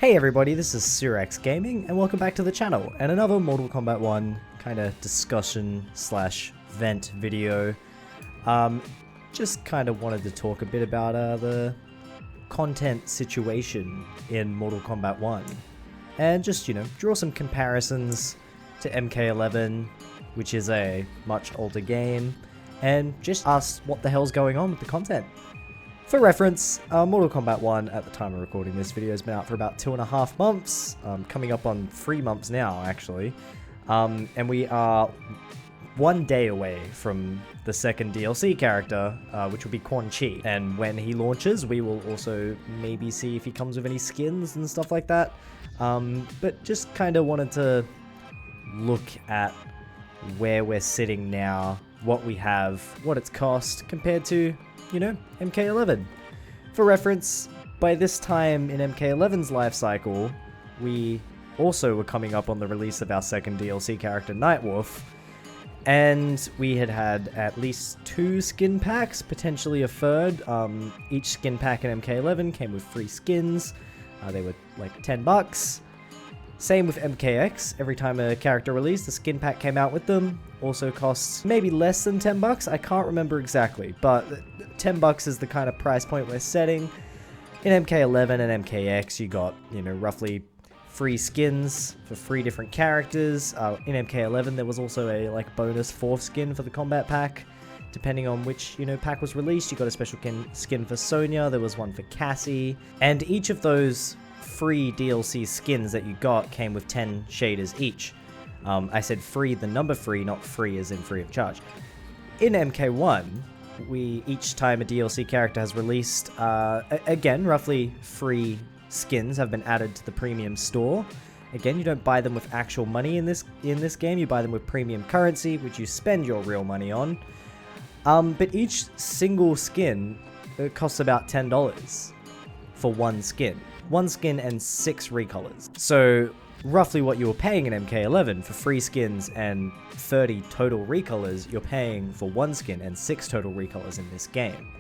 Hey everybody, this is Surex Gaming, and welcome back to the channel, and another Mortal Kombat 1 kind of discussion slash vent video. Just kind of wanted to talk a bit about the content situation in Mortal Kombat 1, and just, draw some comparisons to MK11, which is a much older game, and just ask what the hell's going on with the content. For reference, Mortal Kombat 1 at the time of recording this video has been out for about 2.5 months, coming up on 3 months now actually, and we are 1 day away from the second DLC character, which will be Quan Chi, and when he launches we will also maybe see if he comes with any skins and stuff like that, but just kind of wanted to look at where we're sitting now, what we have, what it's cost compared to MK11. For reference, by this time in MK11's life cycle, we also were coming up on the release of our second DLC character, Nightwolf, and we had at least 2 skin packs, potentially a third. Each skin pack in MK11 came with free skins. They were like $10. Same with MKX, every time a character released, the skin pack came out with them. Also costs maybe less than $10, I can't remember exactly, but $10 is the kind of price point we're setting. In MK11 and MKX, you got, roughly free skins for 3 different characters. In MK11, there was also a bonus 4th skin for the combat pack. Depending on which, pack was released, you got a special skin for Sonya, there was one for Cassie, and each of those free DLC skins that you got came with 10 shaders each. I said free, the number free, not free as in free of charge. In MK1, each time a DLC character has released, again, roughly free skins have been added to the premium store. Again, you don't buy them with actual money in this game, you buy them with premium currency, which you spend your real money on. But each single skin costs about $10 for 1 skin. 1 skin and 6 recolors. So roughly what you were paying in MK11 for free skins and 30 total recolors, you're paying for 1 skin and 6 total recolors in this game.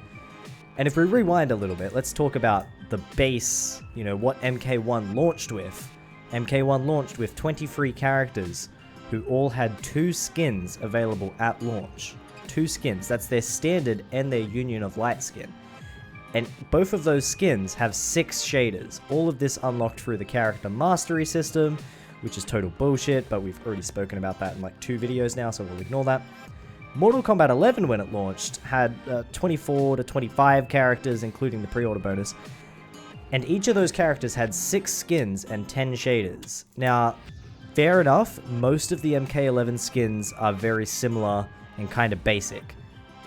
And if we rewind a little bit, let's talk about the base, what MK1 launched with. MK1 launched with 23 characters who all had 2 skins available at launch. 2 skins, that's their standard and their Union of Light skin. And both of those skins have 6 shaders. All of this unlocked through the character mastery system, which is total bullshit, but we've already spoken about that in 2 videos now, so we'll ignore that. Mortal Kombat 11, when it launched, had 24 to 25 characters, including the pre-order bonus. And each of those characters had 6 skins and 10 shaders. Now, fair enough, most of the MK11 skins are very similar and kind of basic.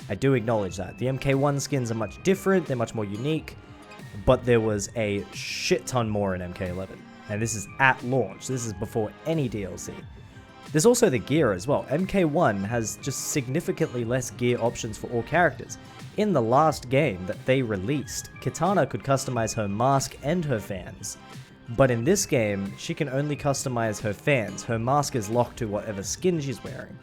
I do acknowledge that. The MK1 skins are much different, they're much more unique, but there was a shit ton more in MK11. And this is at launch, this is before any DLC. There's also the gear as well. MK1 has just significantly less gear options for all characters. In the last game that they released, Kitana could customize her mask and her fans. But in this game, she can only customize her fans. Her mask is locked to whatever skin she's wearing.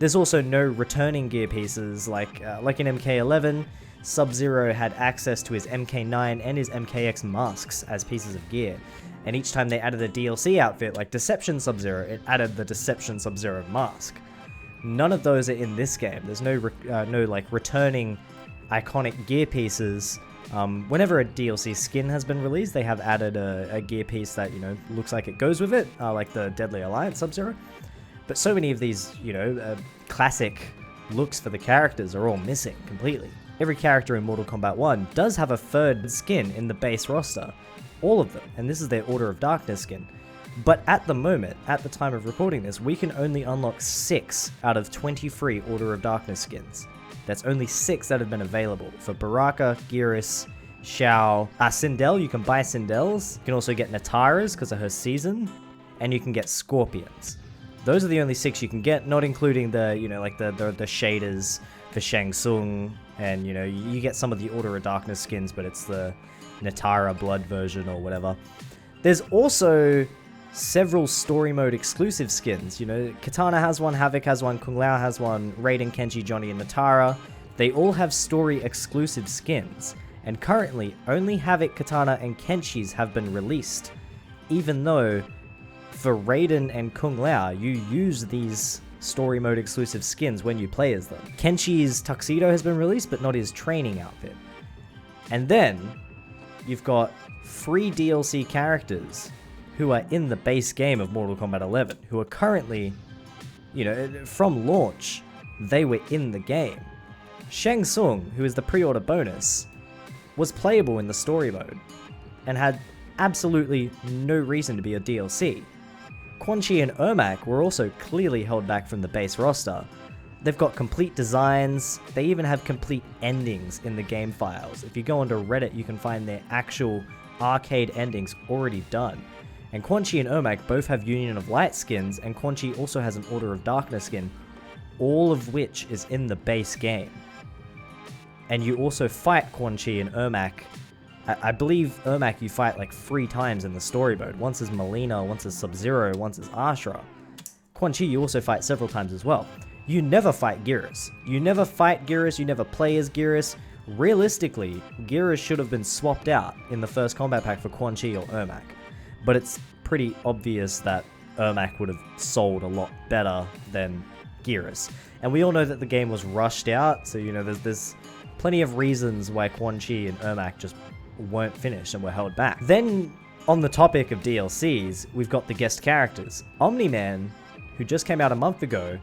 There's also no returning gear pieces, like in MK11, Sub-Zero had access to his MK9 and his MKX masks as pieces of gear, and each time they added a DLC outfit, like Deception Sub-Zero, it added the Deception Sub-Zero mask. None of those are in this game. There's no returning iconic gear pieces. Whenever a DLC skin has been released, they have added a gear piece that, looks like it goes with it, like the Deadly Alliance Sub-Zero. But so many of these, classic looks for the characters are all missing completely. Every character in Mortal Kombat 1 does have a 3rd skin in the base roster. All of them. And this is their Order of Darkness skin. But at the moment, at the time of recording this, we can only unlock 6 out of 23 Order of Darkness skins. That's only 6 that have been available. For Baraka, Geras, Shao, Sindel, you can buy Sindels. You can also get Natara's because of her season. And you can get Scorpions. Those are the only 6 you can get, not including the, the shaders for Shang Tsung, and, you get some of the Order of Darkness skins, but it's the Natara Blood version or whatever. There's also several story mode exclusive skins. Kitana has one, Havik has one, Kung Lao has one, Raiden, Kenshi, Johnny, and Natara. They all have story exclusive skins, and currently only Havik, Kitana, and Kenshi's have been released. even though for Raiden and Kung Lao, you use these story mode exclusive skins when you play as them. Kenshi's tuxedo has been released, but not his training outfit. And then you've got free DLC characters who are in the base game of Mortal Kombat 11, who are currently, you know, from launch, they were in the game. Shang Tsung, who is the pre-order bonus, was playable in the story mode, and had absolutely no reason to be a DLC. Quan Chi and Ermac were also clearly held back from the base roster. They've got complete designs, they even have complete endings in the game files. If you go onto Reddit, you can find their actual arcade endings already done. And Quan Chi and Ermac both have Union of Light skins, and Quan Chi also has an Order of Darkness skin, all of which is in the base game. And you also fight Quan Chi and Ermac. I believe Ermac you fight like 3 times in the story mode. Once as Mileena, once as Sub-Zero, once as Ashura. Quan Chi you also fight several times as well. You never fight Geras. You never fight Geras, you never play as Geras. Realistically, Geras should have been swapped out in the first combat pack for Quan Chi or Ermac. But it's pretty obvious that Ermac would have sold a lot better than Geras. And we all know that the game was rushed out, so you know there's plenty of reasons why Quan Chi and Ermac just weren't finished and were held back. Then, on the topic of DLCs, we've got the guest characters. Omni-Man, who just came out a month ago,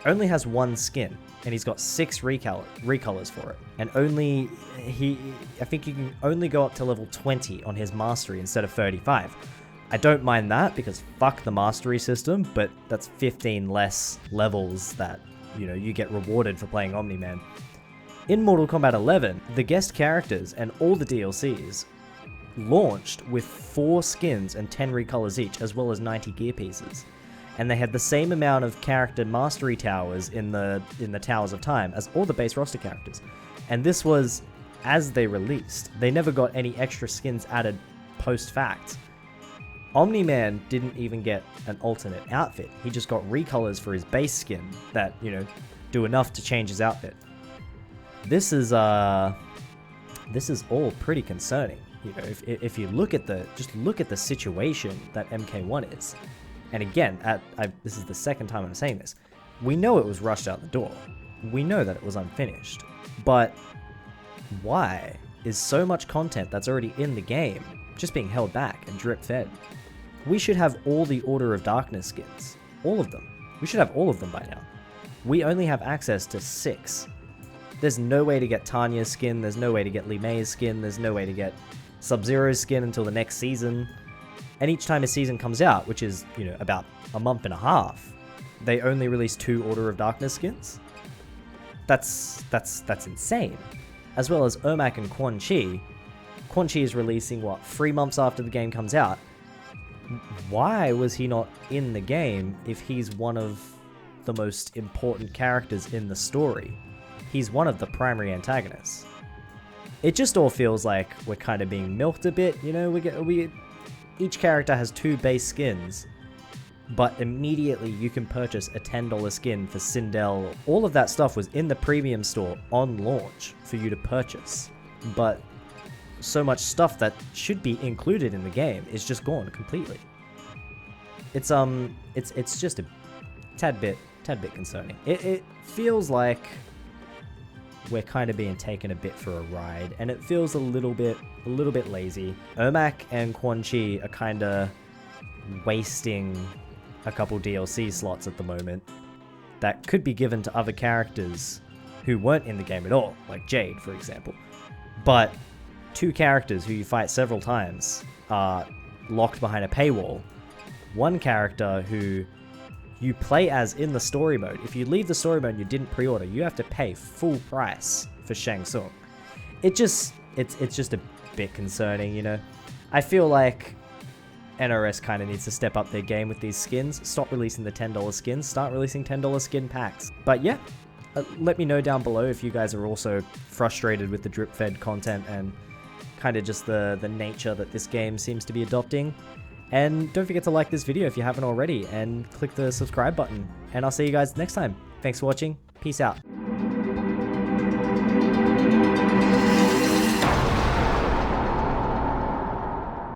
only has 1 skin, and he's got 6 recolors for it. And I think you can only go up to level 20 on his mastery instead of 35. I don't mind that, because fuck the mastery system, but that's 15 less levels that, you know, you get rewarded for playing Omni-Man. In Mortal Kombat 11, the guest characters and all the DLCs launched with 4 skins and 10 recolors each, as well as 90 gear pieces. And they had the same amount of character mastery towers in the Towers of Time as all the base roster characters. And this was as they released. They never got any extra skins added post-fact. Omni-Man didn't even get an alternate outfit. He just got recolors for his base skin that, you know, do enough to change his outfit. This is all pretty concerning. You know, if you look at the situation that MK1 is, and again, this is the second time I'm saying this. We know it was rushed out the door. We know that it was unfinished. But why is so much content that's already in the game just being held back and drip fed? We should have all the Order of Darkness skins. All of them. We should have all of them by now. We only have access to 6. There's no way to get Tanya's skin, there's no way to get Li Mei's skin, there's no way to get Sub-Zero's skin until the next season. And each time a season comes out, which is, you know, about a month and a half, they only release 2 Order of Darkness skins? That's insane. As well as Ermac and Quan Chi. Quan Chi is releasing, 3 months after the game comes out? Why was he not in the game if he's one of the most important characters in the story? He's one of the primary antagonists. It just all feels like we're kind of being milked a bit, you know, each character has 2 base skins, but immediately you can purchase a $10 skin for Sindel. All of that stuff was in the premium store on launch for you to purchase, but so much stuff that should be included in the game is just gone completely. It's just a tad bit concerning. It feels like we're kind of being taken a bit for a ride, and it feels a little bit lazy. Ermac and Quan Chi are kind of wasting a couple DLC slots at the moment that could be given to other characters who weren't in the game at all, like Jade, for example. But 2 characters who you fight several times are locked behind a paywall. 1 character who you play as in the story mode. If you leave the story mode and you didn't pre-order, you have to pay full price for Shang Tsung. It's just a bit concerning, you know. I feel like NRS kind of needs to step up their game with these skins. Stop releasing the $10 skins. Start releasing $10 skin packs. But yeah, let me know down below if you guys are also frustrated with the drip-fed content and kind of just the nature that this game seems to be adopting. And don't forget to like this video if you haven't already, and click the subscribe button. And I'll see you guys next time. Thanks for watching. Peace out.